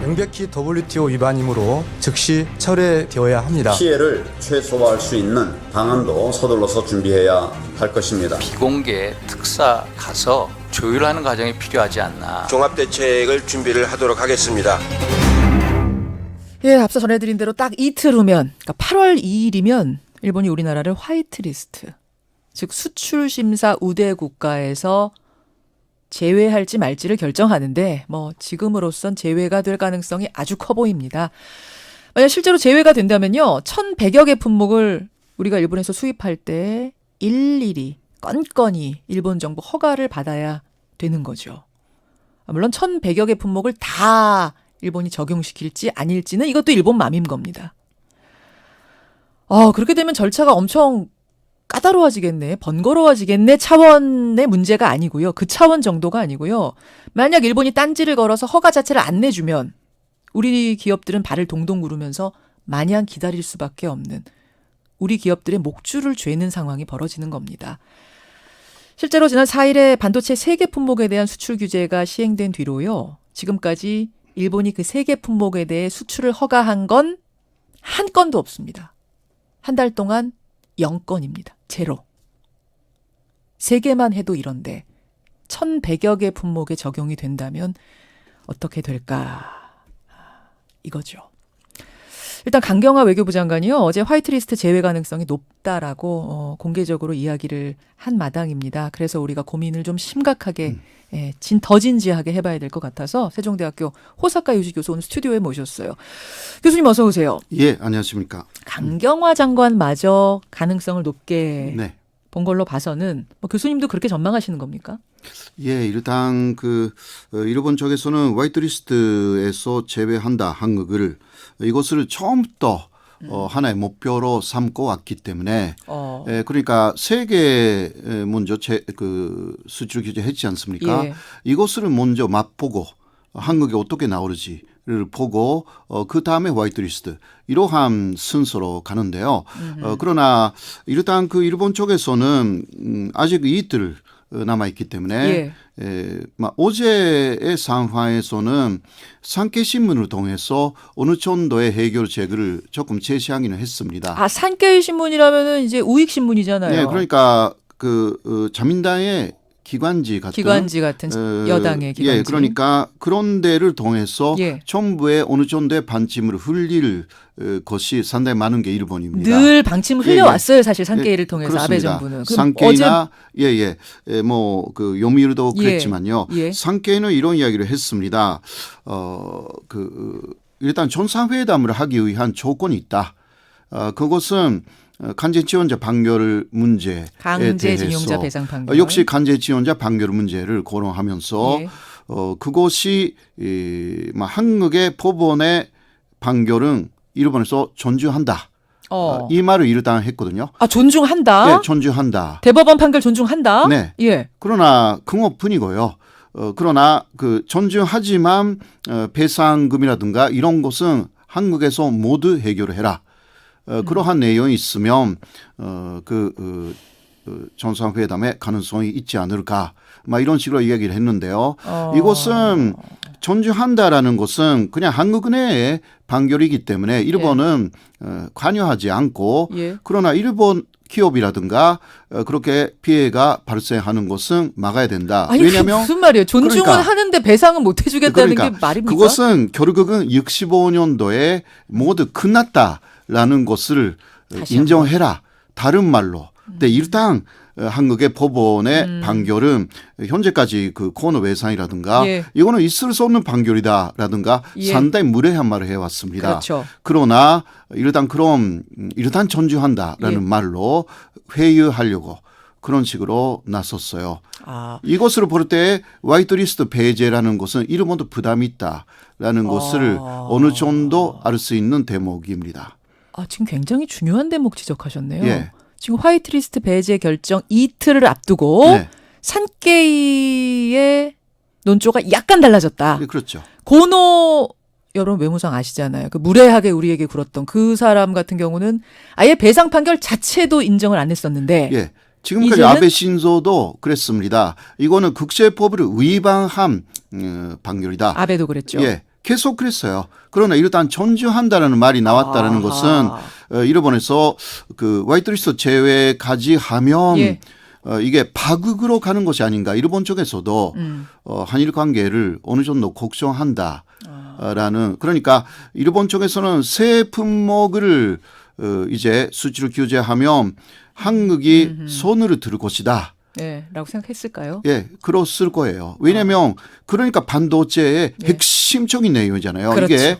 명백히 WTO 위반이므로 즉시 철회되어야 합니다. 피해를 최소화할 수 있는 방안도 서둘러서 준비해야 할 것입니다. 비공개 특사 가서 조율하는 과정이 필요하지 않나. 종합대책을 준비를 하도록 하겠습니다. 예, 앞서 전해드린 대로 딱 이틀 후면, 그러니까 8월 2일이면 일본이 우리나라를 화이트리스트, 즉 수출심사 우대 국가에서 제외할지 말지를 결정하는데 지금으로선 제외가 될 가능성이 아주 커 보입니다. 만약 실제로 제외가 된다면요. 1,100여 개 품목을 우리가 일본에서 수입할 때 일일이 건건히 일본 정부 허가를 받아야 되는 거죠. 물론 1,100여 개 품목을 다 일본이 적용시킬지 아닐지는 이것도 일본 맘인 겁니다. 그렇게 되면 절차가 엄청 까다로워지겠네, 번거로워지겠네 차원의 문제가 아니고요. 그 차원 정도가 아니고요. 만약 일본이 딴지를 걸어서 허가 자체를 안 내주면 우리 기업들은 발을 동동 구르면서 마냥 기다릴 수밖에 없는, 우리 기업들의 목줄을 죄는 상황이 벌어지는 겁니다. 실제로 지난 4일에 반도체 3개 품목에 대한 수출 규제가 시행된 뒤로요. 지금까지 일본이 그 3개 품목에 대해 수출을 허가한 건 한 건도 없습니다. 한 달 동안 0건입니다. 제로. 3개만 해도 이런데 1,100여 개 품목에 적용이 된다면 어떻게 될까? 이거죠. 일단 강경화 외교부 장관이요. 어제 화이트리스트 제외 가능성이 높다라고 공개적으로 이야기를 한 마당입니다. 그래서 우리가 고민을 좀 심각하게 더 진지하게 해봐야 될 것 같아서 세종대학교 호사카 유지 교수 오늘 스튜디오에 모셨어요. 교수님 어서 오세요. 예, 안녕하십니까. 강경화 장관마저 가능성을 높게 네. 본 걸로 봐서는 교수님도 그렇게 전망하시는 겁니까? 예, 일단 일본 쪽에서는 화이트리스트에서 제외한다 한국을 이것을 처음부터 하나의 목표로 삼고 왔기 때문에 그러니까 세계 먼저 수출 규제 했지 않습니까? 예. 이것을 먼저 맛보고 한국이 어떻게 나오는지를 보고 그 다음에 화이트리스트 이러한 순서로 가는데요. 그러나 일단 일본 쪽에서는 아직 이틀 남아있기 때문에 어제의 상황에서는 산케이신문을 통해서 어느 정도의 해결책을 조금 제시하기는 했습니다. 산케이신문이라면은 이제 우익신문이잖아요. 네, 그러니까 자민당의 기관지 같은 여당의 기관지. 예, 그러니까 그런 데를 통해서 정부의 어느 정도의 방침을 흘릴 것이 상당히 많은 게 일본입니다. 늘 방침을 흘려왔어요, 사실 산케이를 통해서 그렇습니다. 아베 정부는. 산케이나 요미우리도 그랬지만요. 산케이는 이런 이야기를 했습니다. 일단 정상회담을 하기 위한 조건이 있다. 그것은 강제징용자 판결 문제에 강제징용자 대해서 배상 판결. 역시 강제징용자 판결 문제를 거론하면서 그것이 한국의 법원의 판결은 일본에서 존중한다. 이 말을 일단 했거든요. 존중한다? 네, 존중한다. 대법원 판결 존중한다? 네. 예. 그러나 그것뿐이고요. 그러나 존중하지만 배상금이라든가 이런 것은 한국에서 모두 해결을 해라. 그러한 내용이 있으면 정상회담의 가능성이 있지 않을까 이런 식으로 이야기를 했는데요. 이것은 존중한다라는 것은 그냥 한국 내의 판결이기 때문에 일본은 관여하지 않고 그러나 일본 기업이라든가 그렇게 피해가 발생하는 것은 막아야 된다. 왜냐하면 무슨 말이에요? 존중은 하는데 배상은 못 해주겠다는 게 말입니까? 그것은 결국은 65년도에 모두 끝났다라는 것을 인정해라. 다른 말로. 근데 일단 한국의 법원의 판결은 현재까지 코너 외상이라든가 이거는 있을 수 없는 판결이다라든가 상당히 무례한 말을 해왔습니다. 그렇죠. 그러나 일단 존중한다라는 말로 회유하려고 그런 식으로 나섰어요. 이것을 볼 때 화이트리스트 배제라는 것은 일본도 부담이 있다라는 것을 어느 정도 알 수 있는 대목입니다. 지금 굉장히 중요한 대목 지적하셨네요. 예. 지금 화이트리스트 배제 결정 이틀을 앞두고 산케이의 논조가 약간 달라졌다. 그렇죠. 고노 여러분 외무상 아시잖아요. 무례하게 우리에게 굴었던 그 사람 같은 경우는 아예 배상 판결 자체도 인정을 안 했었는데 지금까지 아베 신조도 그랬습니다. 이거는 국제법을 위반한 판결이다. 아베도 그랬죠. 계속 그랬어요. 그러나 일단 존중한다라는 말이 나왔다라는 것은 일본에서 그 화이트리스트 제외까지 하면 예. 이게 파국으로 가는 것이 아닌가. 일본 쪽에서도 한일 관계를 어느 정도 걱정한다라는 그러니까 일본 쪽에서는 새 품목을 이제 수출 규제하면 한국이 손을 들 것이다. 네, 라고 생각했을까요? 예, 그렇을 거예요. 왜냐하면 그러니까 반도체의 핵심적인 내용이잖아요. 그렇죠. 이게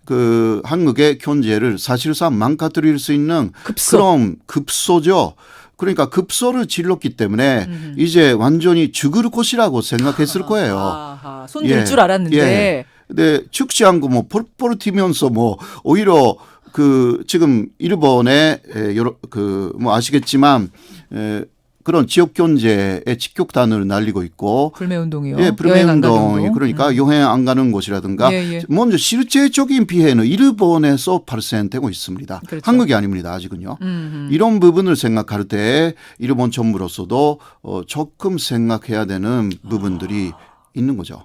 그 한국의 경제를 사실상 망가뜨릴 수 있는 급소. 그런 급소죠. 그러니까 급소를 질렀기 때문에 이제 완전히 죽을 것이라고 생각했을 거예요. 손들 줄 알았는데. 예. 근데 축시한 거 뭐 폴폴 튀면서 뭐 오히려 그 지금 일본의 여러 그 뭐 아시겠지만 그런 지역 경제에 직격탄을 날리고 있고 불매 운동이요. 예, 불매 여행 안 가는 운동이 운동. 그러니까 여행 안 가는 곳이라든가 예, 예. 먼저 실제적인 피해는 일본에서 발생되고 있습니다. 그렇죠. 한국이 아닙니다. 아직은요. 이런 부분을 생각할 때 일본 정부로서도 조금 생각해야 되는 부분들이 있는 거죠.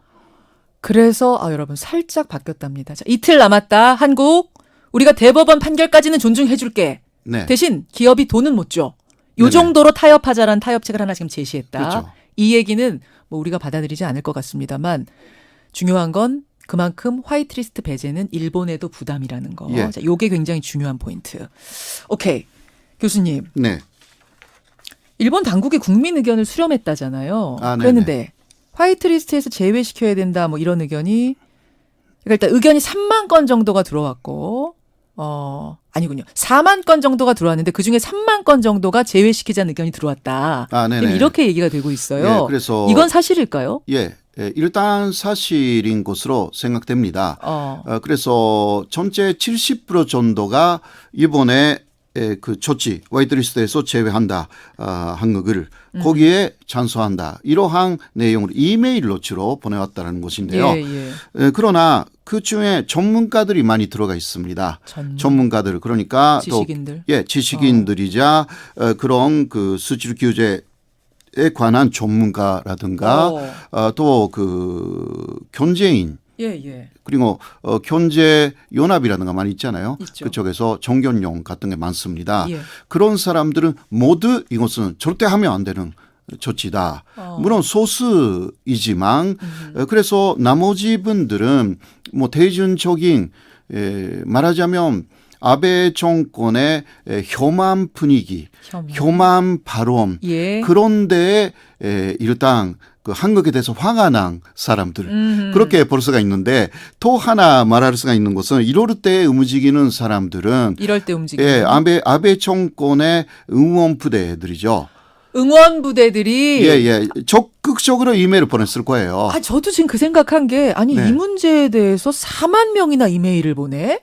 그래서 여러분 살짝 바뀌었답니다. 자, 이틀 남았다. 한국 우리가 대법원 판결까지는 존중해 줄게. 네. 대신 기업이 돈은 못 줘. 요 네네. 정도로 타협하자라는 타협책을 하나 지금 제시했다. 그렇죠. 이 얘기는 뭐 우리가 받아들이지 않을 것 같습니다만 중요한 건 그만큼 화이트리스트 배제는 일본에도 부담이라는 거. 예. 자, 요게 굉장히 중요한 포인트. 오케이. 교수님. 네. 일본 당국이 국민 의견을 수렴했다잖아요. 아, 네네. 그랬는데 화이트리스트에서 제외시켜야 된다 뭐 이런 의견이 그러니까 일단 의견이 3만 건 정도가 들어왔고 아니군요. 4만 건 정도가 들어왔는데 그중에 3만 건 정도가 제외시키자는 의견이 들어왔다. 아, 네네. 지금 이렇게 얘기가 되고 있어요. 예, 그래서 이건 사실일까요? 예, 일단 사실인 것으로 생각됩니다. 그래서 전체 70% 정도가 이번에 그 조치 화이트리스트에서 제외한다 한국을 거기에 찬성한다 이러한 내용을 이메일로 주로 보내왔다는 것인데요. 예, 예. 그러나 그 중에 전문가들이 많이 들어가 있습니다. 전문가들 그러니까 지식인들. 또, 예, 지식인들이자 그런 그 수출 규제에 관한 전문가라든가 또 그 경제인 예, 예. 그리고 경제 연합이라든가 많이 있잖아요. 있죠. 그쪽에서 정견용 같은 게 많습니다. 예. 그런 사람들은 모두 이것은 절대 하면 안 되는 조치다. 물론 소수이지만 그래서 나머지 분들은 뭐 대중적인 말하자면 아베 정권의 혐한 분위기, 혐한 발언 예. 그런데 일단 그 한국에 대해서 화가 난 사람들 그렇게 볼 수가 있는데 또 하나 말할 수가 있는 것은 이럴 때 움직이는 사람들은 이럴 때 움직이는 예, 아베 정권의 응원 부대들이죠. 응원 부대들이 예. 적극적으로 이메일을 보냈을 거예요. 저도 지금 그 생각한 게 아니 네. 이 문제에 대해서 4만 명이나 이메일을 보내?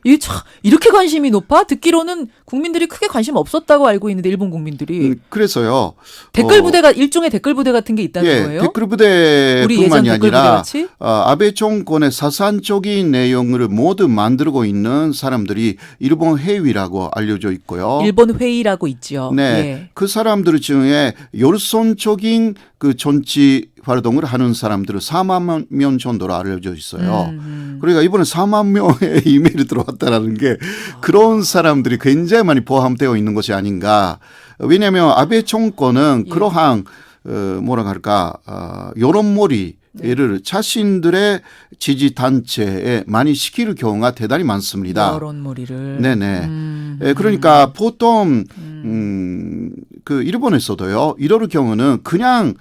이게 참 이렇게 관심이 높아? 듣기로는 국민들이 크게 관심 없었다고 알고 있는데 일본 국민들이 그래서요. 댓글 부대가 일종의 댓글 부대 같은 게 있다는 거예요? 댓글 우리 예전 부대뿐만이 댓글 아니라 부대같이? 아베 정권의 사상적인 내용을 모두 만들고 있는 사람들이 일본 회의라고 알려져 있고요. 일본 회의라고 있죠. 네, 예. 그 사람들 중에 열성적인 그 정치 활동을 하는 사람들은 4만 명 정도로 알려져 있어요. 그러니까 이번에 4만 명의 이메일이 들어왔다라는 게 그런 사람들이 굉장히 많이 포함되어 있는 것이 아닌가. 왜냐하면 아베 정권은 그러한 뭐라 할까 여론몰이를 자신들의 지지 단체에 많이 시킬 경우가 대단히 많습니다. 여론몰이를. 네네. 그러니까 보통 그 일본에서도요. 이럴 경우는 그냥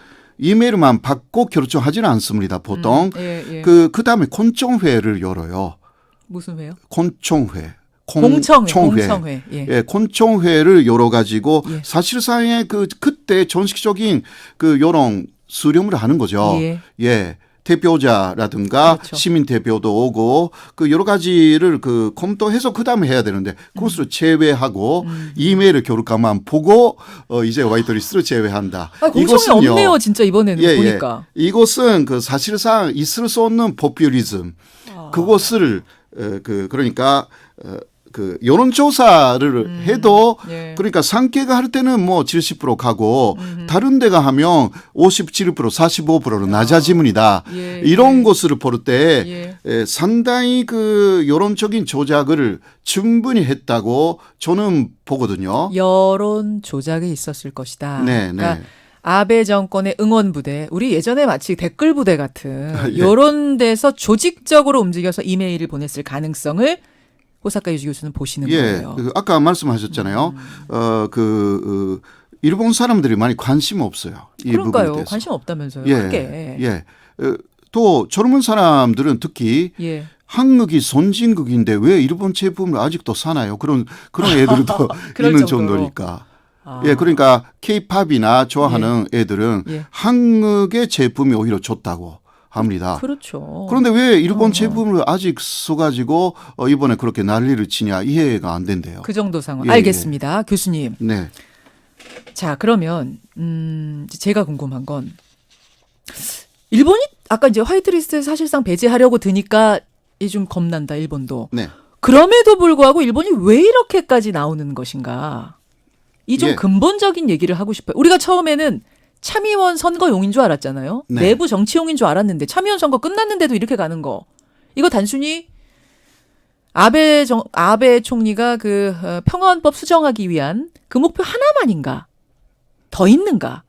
이메일만 받고 결정하지는 않습니다. 보통 예. 그 다음에 콘청회를 열어요. 무슨 회요? 콘청회. 공청회. 예. 예, 콘청회를 열어가지고 예. 사실상의 그때 정식적인 그 여론 수렴을 하는 거죠. 예. 대표자라든가 그렇죠. 시민 대표도 오고 그 여러 가지를 그 검토해서 그 다음에 해야 되는데 그것을 제외하고 이메일을 교육가만 보고 이제 화이트리스트를 제외한다. 공청회 없네요, 진짜 이번에는 보니까. 이것은 그 사실상 있을 수 없는 포퓰리즘. 그것을 그러니까 그 여론조사를 해도 예. 그러니까 상계가 할 때는 뭐 70% 가고 다른 데가 하면 57% 45%로 낮아집니다. 예, 이런 예. 것을 볼 때 상당히 그 여론적인 조작을 충분히 했다고 저는 보거든요. 여론 조작이 있었을 것이다. 네, 그러니까 네. 아베 정권의 응원 부대, 우리 예전에 마치 댓글 부대 같은 예. 이런 데서 조직적으로 움직여서 이메일을 보냈을 가능성을 호사카 유지 교수는 보시는 예, 거예요. 그 아까 말씀하셨잖아요. 일본 사람들이 많이 관심 없어요. 이 부분에 그러니까요. 대해서. 관심 없다면서요. 예, 크게. 예. 또 젊은 사람들은 특히 예. 한국이 선진국인데 왜 일본 제품을 아직도 사나요? 그런 애들도 그럴 있는 정도로. 정도니까. 예, 그러니까 K-팝이나 좋아하는 애들은 예. 한국의 제품이 오히려 좋다고 합니다. 그렇죠. 그런데 왜 일본 제품을 아직 써가지고 이번에 그렇게 난리를 치냐 이해가 안 된대요. 그 정도 상황. 예, 알겠습니다. 교수님. 네. 자, 그러면 제가 궁금한 건 일본이 아까 이제 화이트리스트 사실상 배제하려고 드니까 이 좀 겁난다. 일본도. 네. 그럼에도 불구하고 일본이 왜 이렇게까지 나오는 것인가? 이 좀 예. 근본적인 얘기를 하고 싶어요. 우리가 처음에는 참의원 선거용인 줄 알았잖아요. 네. 내부 정치용인 줄 알았는데 참의원 선거 끝났는데도 이렇게 가는 거. 이거 단순히 아베 총리가 그 평화헌법 수정하기 위한 그 목표 하나만인가? 더 있는가?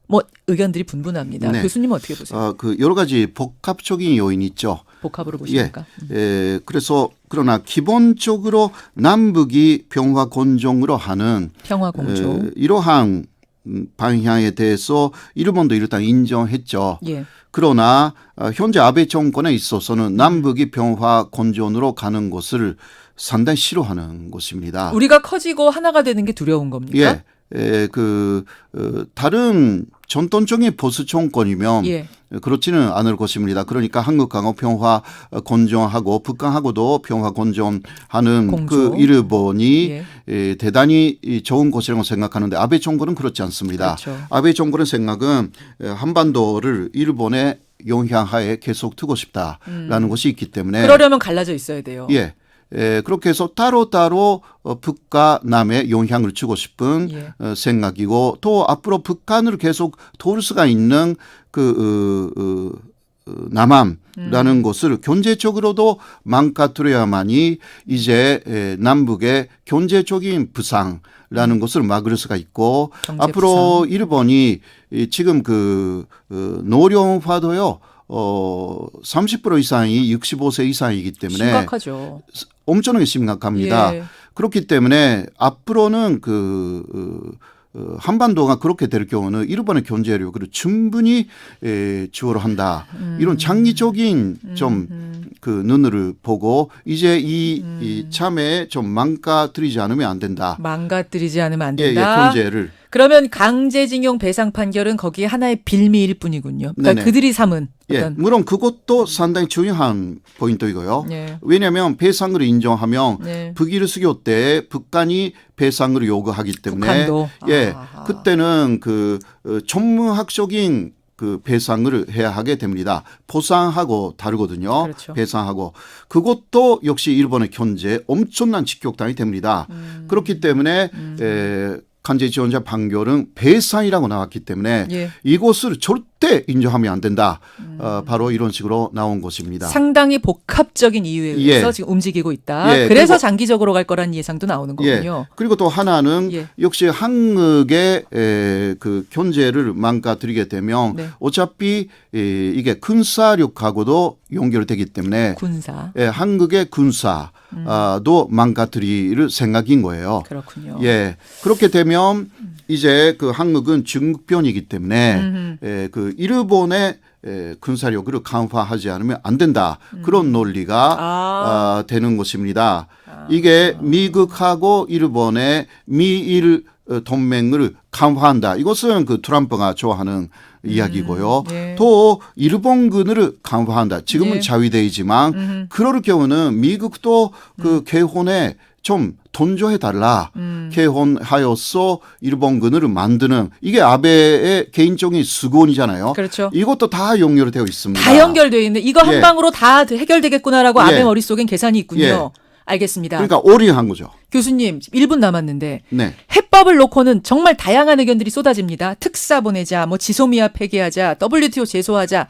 뭐 의견들이 분분합니다. 네. 교수님은 어떻게 보세요? 그 여러 가지 복합적인 요인이 있죠. 복합으로 보십니까? 그래서 그러나 기본적으로 남북이 평화 공존으로 하는 평화 공조. 이러한 방향에 대해서 일본도 일단 인정했죠. 예. 그러나 현재 아베 정권에 있어서는 남북이 평화 공존으로 가는 것을 상당히 싫어하는 것입니다. 우리가 커지고 하나가 되는 게 두려운 겁니까? 다른 전통적인 보수 정권이면 예. 그렇지는 않을 것입니다. 그러니까 한국하고 평화 공존하고 북한하고도 평화 공존하는 공조. 그 일본이 예. 대단히 좋은 것이라고 생각하는데 아베 정권은 그렇지 않습니다. 그렇죠. 아베 정권의 생각은 한반도를 일본의 영향하에 계속 두고 싶다라는 것이 있기 때문에 그러려면 갈라져 있어야 돼요. 예. 그렇게 해서 따로따로 북과 남에 영향을 주고 싶은 예. 생각이고 또 앞으로 북한을 계속 도울 수가 있는 남한라는 것을 경제적으로도 망가뜨려야만이 이제 남북의 경제적인 부상라는 것을 막을 수가 있고 경제 앞으로 부상. 일본이 지금 노령화도요. 30% 이상이 65세 이상이기 때문에 심각하죠. 엄청나게 심각합니다. 예. 그렇기 때문에 앞으로는 한반도가 그렇게 될 경우는 일본의 경제력을 충분히 주어로 한다. 이런 장기적인 눈을 보고 이제 이 참에 좀 망가뜨리지 않으면 안 된다. 망가뜨리지 않으면 안 예, 된다. 경제를. 그러면 강제징용 배상 판결은 거기에 하나의 빌미일 뿐이군요. 그러니까 네네. 그들이 삼은 예, 어떤 물론 그것도 상당히 중요한 포인트이고요. 예. 왜냐하면 배상을 인정하면 네. 북일 수교 때 북한이 배상을 요구하기 때문에 북한도. 예, 아하. 그때는 전문학적인 배상을 해야 하게 됩니다. 보상하고 다르거든요. 그렇죠. 배상하고 그것도 역시 일본의 경제에 엄청난 직격탄이 됩니다. 그렇기 때문에 강제 지원자 판결은 배상이라고 나왔기 때문에 예. 이것을 절대 인정하면 안 된다. 바로 이런 식으로 나온 것입니다. 상당히 복합적인 이유에 의해서 예. 지금 움직이고 있다. 예, 그래서 그리고- 장기적으로 갈 거라는 예상도 나오는 거군요. 그리고 또 하나는 예. 역시 한국의 그 경제를 망가뜨리게 되면 네. 어차피 이게 군사력하고도 연결되기 때문에 군사. 한국의 군사도 망가뜨릴 생각인 거예요. 그렇군요. 예, 그렇게 되면 이제 한국은 중국변이기 때문에 일본의 군사력을 강화하지 않으면 안 된다. 그런 논리가 되는 것입니다. 이게 미국하고 일본의 미일 동맹을 강화한다. 이것은 트럼프가 좋아하는 이야기고요. 예. 또 일본군을 강화한다. 지금은 예. 자위대이지만 그럴 경우는 미국도 개헌에 좀 돈줘해 달라. 개헌하여서 일본군을 만드는 이게 아베의 개인적인 수건이잖아요. 그렇죠. 이것도 다 연결되어 있습니다. 다 연결돼 있는 이거 한 예. 방으로 다 해결되겠구나라고 예. 아베 머릿속엔 계산이 있군요. 예. 알겠습니다. 그러니까 오리한 거죠. 교수님 1분 남았는데 네. 해법을 놓고는 정말 다양한 의견들이 쏟아집니다. 특사 보내자, 뭐 지소미아 폐기하자, WTO 제소하자.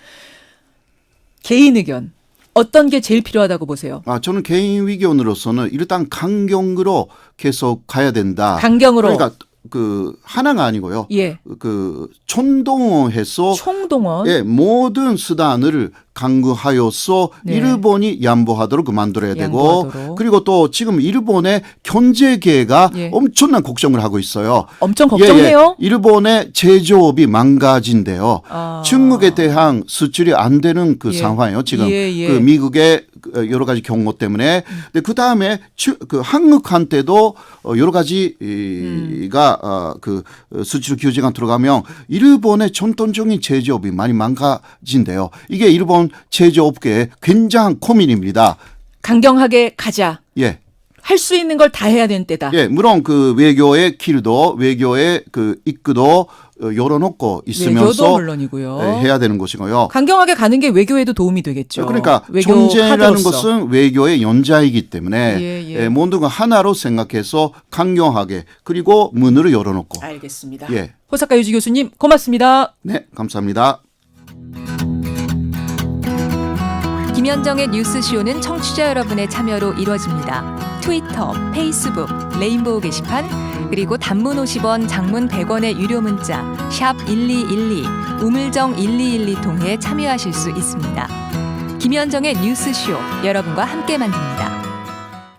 개인 의견 어떤 게 제일 필요하다고 보세요? 저는 개인 의견으로서는 일단 강경으로 계속 가야 된다. 강경으로. 그러니까 그 하나가 아니고요. 예. 그 총동원해서 총동원. 예, 모든 수단을 강구하여서 네. 일본이 양보하도록 만들어야 되고 양보하도록. 그리고 또 지금 일본의 경제계가 예. 엄청난 걱정을 하고 있어요. 엄청 걱정해요. 예. 일본의 제조업이 망가진대요. 중국에 대한 수출이 안 되는 그 예. 상황이에요. 지금 예, 예. 그 미국의 여러 가지 경고 때문에. 근데 그 다음에 그 한국한테도 여러 가지가 그 수출 규제가 들어가면 일본의 전통적인 제조업이 많이 망가진대요. 이게 일본 제조업계의 굉장한 고민입니다. 강경하게 가자. 예. 할 수 있는 걸 다 해야 되는 때다. 예, 물론 그 외교의 길도 외교의 그 입구도 열어놓고 있으면서 외교도 물론이고요. 예, 해야 되는 것이고요. 강경하게 가는 게 외교에도 도움이 되겠죠. 그러니까 외교 존재라는 카드로서. 것은 외교의 연자이기 때문에 예. 모든 걸 하나로 생각해서 강경하게 그리고 문을 열어놓고. 알겠습니다. 예. 호사카 유지 교수님 고맙습니다. 네, 감사합니다. 김현정의 뉴스쇼는 청취자 여러분의 참여로 이루어집니다. 트위터, 페이스북, 레인보우 게시판, 그리고 단문 50원, 장문 100원의 유료 문자 샵 1212, 우물정 1212 통해 참여하실 수 있습니다. 김현정의 뉴스쇼, 여러분과 함께 만듭니다.